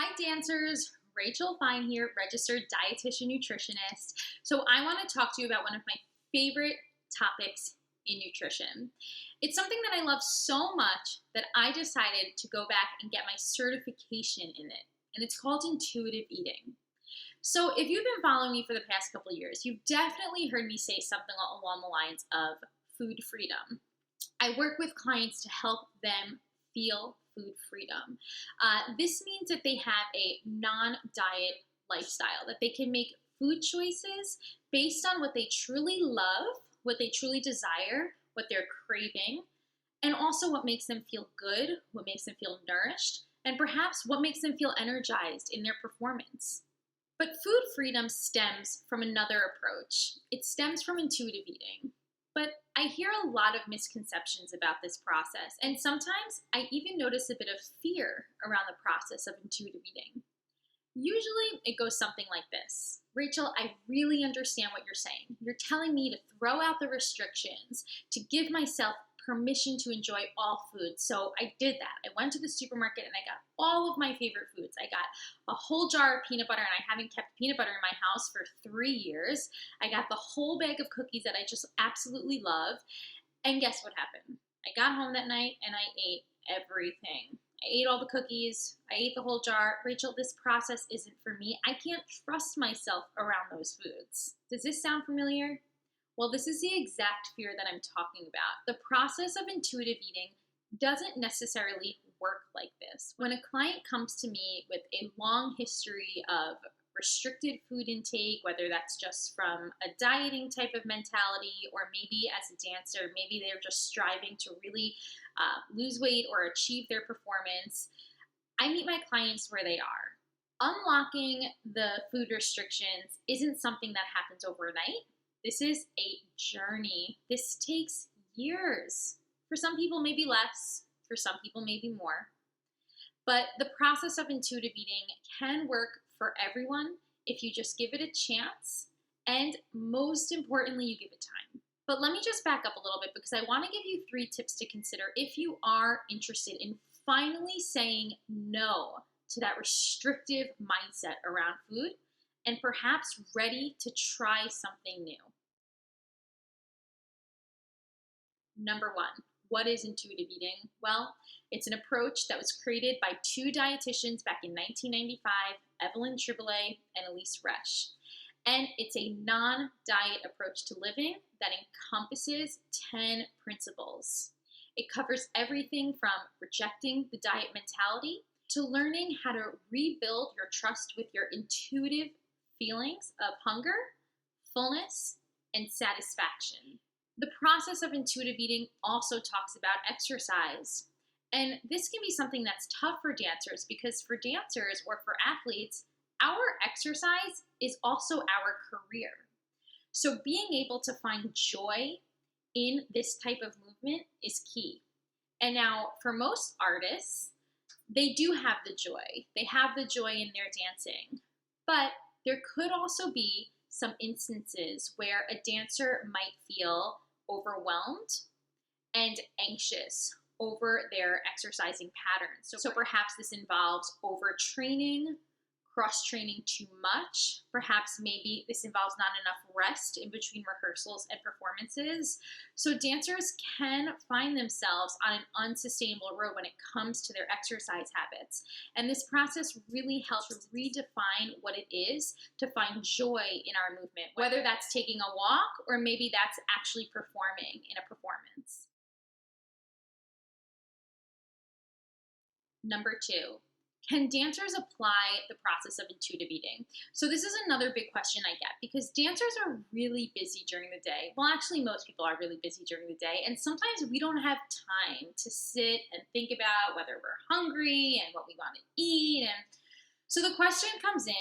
Hi dancers, Rachel Fine here, registered dietitian nutritionist. So I want to talk to you about one of my favorite topics in nutrition. It's something that I love so much that I decided to go back and get my certification in it, and it's called intuitive eating. So if you've been following me for the past couple years, you've definitely heard me say something along the lines of food freedom. I work with clients to help them feel food freedom. This means that they have a non-diet lifestyle, that they can make food choices based on what they truly love, what they truly desire, what they're craving, and also what makes them feel good, what makes them feel nourished, and perhaps what makes them feel energized in their performance. But food freedom stems from another approach. It stems from intuitive eating. But I hear a lot of misconceptions about this process, and sometimes I even notice a bit of fear around the process of intuitive eating. Usually it goes something like this. Rachel, I really understand what you're saying. You're telling me to throw out the restrictions, to give myself permission to enjoy all foods. So I did that. I went to the supermarket and I got all of my favorite foods. I got a whole jar of peanut butter, and I haven't kept peanut butter in my house for 3 years. I got the whole bag of cookies that I just absolutely love. And guess what happened? I got home that night and I ate everything. I ate all the cookies. I ate the whole jar. Rachel, this process isn't for me. I can't trust myself around those foods. Does this sound familiar? Well, this is the exact fear that I'm talking about. The process of intuitive eating doesn't necessarily work like this. When a client comes to me with a long history of restricted food intake, whether that's just from a dieting type of mentality, or maybe as a dancer, maybe they're just striving to really lose weight or achieve their performance, I meet my clients where they are. Unlocking the food restrictions isn't something that happens overnight. This is a journey. This takes years. For some people, maybe less. For some people, maybe more. But the process of intuitive eating can work for everyone if you just give it a chance, and most importantly, you give it time. But let me just back up a little bit, because I want to give you 3 tips to consider if you are interested in finally saying no to that restrictive mindset around food, and perhaps ready to try something new. Number 1, what is intuitive eating? Well, it's an approach that was created by 2 dietitians back in 1995, Evelyn Triboulet and Elise Resch. And it's a non-diet approach to living that encompasses 10 principles. It covers everything from rejecting the diet mentality to learning how to rebuild your trust with your intuitive feelings of hunger, fullness, and satisfaction. The process of intuitive eating also talks about exercise. And this can be something that's tough for dancers, because for dancers or for athletes, our exercise is also our career. So being able to find joy in this type of movement is key. And now for most artists, they do have the joy. They have the joy in their dancing. But there could also be some instances where a dancer might feel overwhelmed and anxious over their exercising patterns. So perhaps this involves overtraining, cross-training too much. Perhaps maybe this involves not enough rest in between rehearsals and performances. So dancers can find themselves on an unsustainable road when it comes to their exercise habits. And this process really helps redefine what it is to find joy in our movement, whether that's taking a walk or maybe that's actually performing in a performance. Number 2. Can dancers apply the process of intuitive eating? So this is another big question I get, because dancers are really busy during the day. Well, actually, most people are really busy during the day, and sometimes we don't have time to sit and think about whether we're hungry and what we want to eat. And so the question comes in,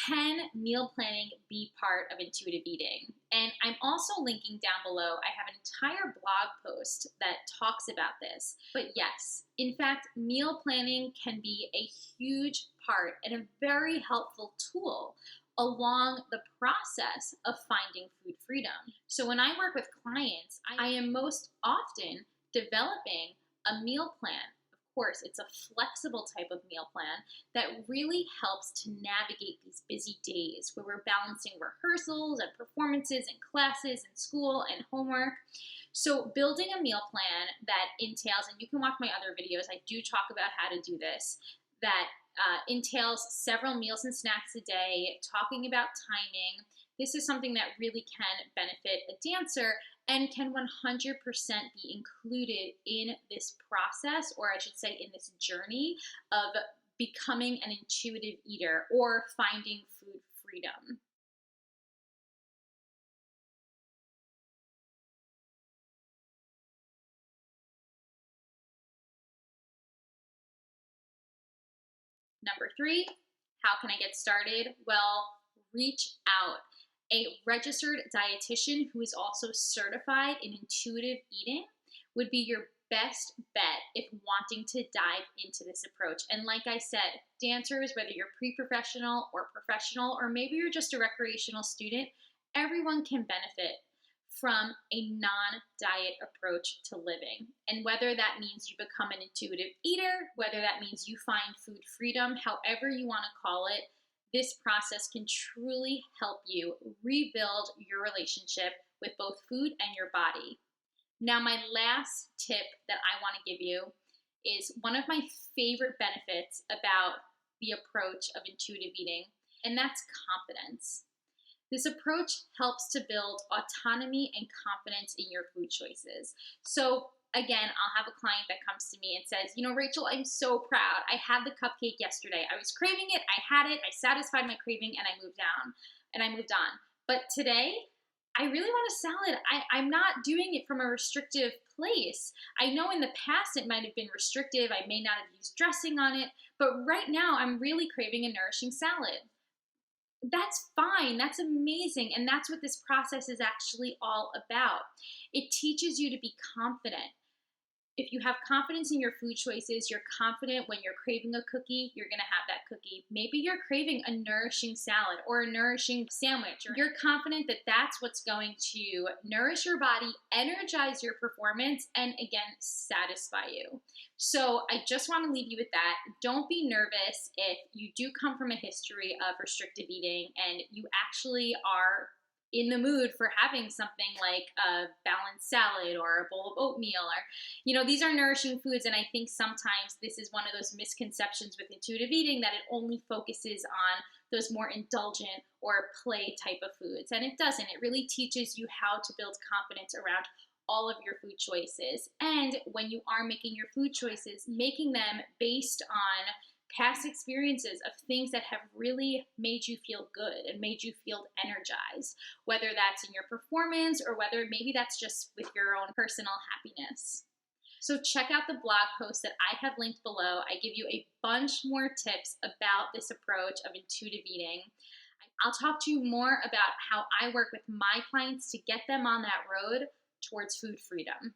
can meal planning be part of intuitive eating? And I'm also linking down below, I have an entire blog post that talks about this. But yes, in fact, meal planning can be a huge part and a very helpful tool along the process of finding food freedom. So when I work with clients, I am most often developing a meal plan. course, it's a flexible type of meal plan that really helps to navigate these busy days where we're balancing rehearsals and performances and classes and school and homework. So building a meal plan that entails, and you can watch my other videos, I do talk about how to do this, that entails several meals and snacks a day, talking about timing. This is something that really can benefit a dancer and can 100% be included in this process, or I should say in this journey of becoming an intuitive eater or finding food freedom. Number 3, how can I get started? Well, reach out. A registered dietitian who is also certified in intuitive eating would be your best bet if wanting to dive into this approach. And like I said, dancers, whether you're pre-professional or professional, or maybe you're just a recreational student, everyone can benefit from a non-diet approach to living. And whether that means you become an intuitive eater, whether that means you find food freedom, however you want to call it, this process can truly help you rebuild your relationship with both food and your body. Now, my last tip that I want to give you is one of my favorite benefits about the approach of intuitive eating, and that's confidence. This approach helps to build autonomy and confidence in your food choices. So again, I'll have a client that comes to me and says, Rachel, I'm so proud. I had the cupcake yesterday. I was craving it. I had it. I satisfied my craving and I moved on. But today, I really want a salad. I'm not doing it from a restrictive place. I know in the past it might have been restrictive. I may not have used dressing on it. But right now, I'm really craving a nourishing salad. That's fine. That's amazing. And that's what this process is actually all about. It teaches you to be confident. If you have confidence in your food choices, you're confident when you're craving a cookie, you're going to have that cookie. Maybe you're craving a nourishing salad or a nourishing sandwich. You're confident that that's what's going to nourish your body, energize your performance, and again, satisfy you. So I just want to leave you with that. Don't be nervous if you do come from a history of restrictive eating and you actually are in the mood for having something like a balanced salad or a bowl of oatmeal, or, these are nourishing foods. And I think sometimes this is one of those misconceptions with intuitive eating, that it only focuses on those more indulgent or play type of foods. And it doesn't. It really teaches you how to build confidence around all of your food choices. And when you are making your food choices, making them based on past experiences of things that have really made you feel good and made you feel energized, whether that's in your performance or whether maybe that's just with your own personal happiness. So check out the blog post that I have linked below. I give you a bunch more tips about this approach of intuitive eating. I'll talk to you more about how I work with my clients to get them on that road towards food freedom.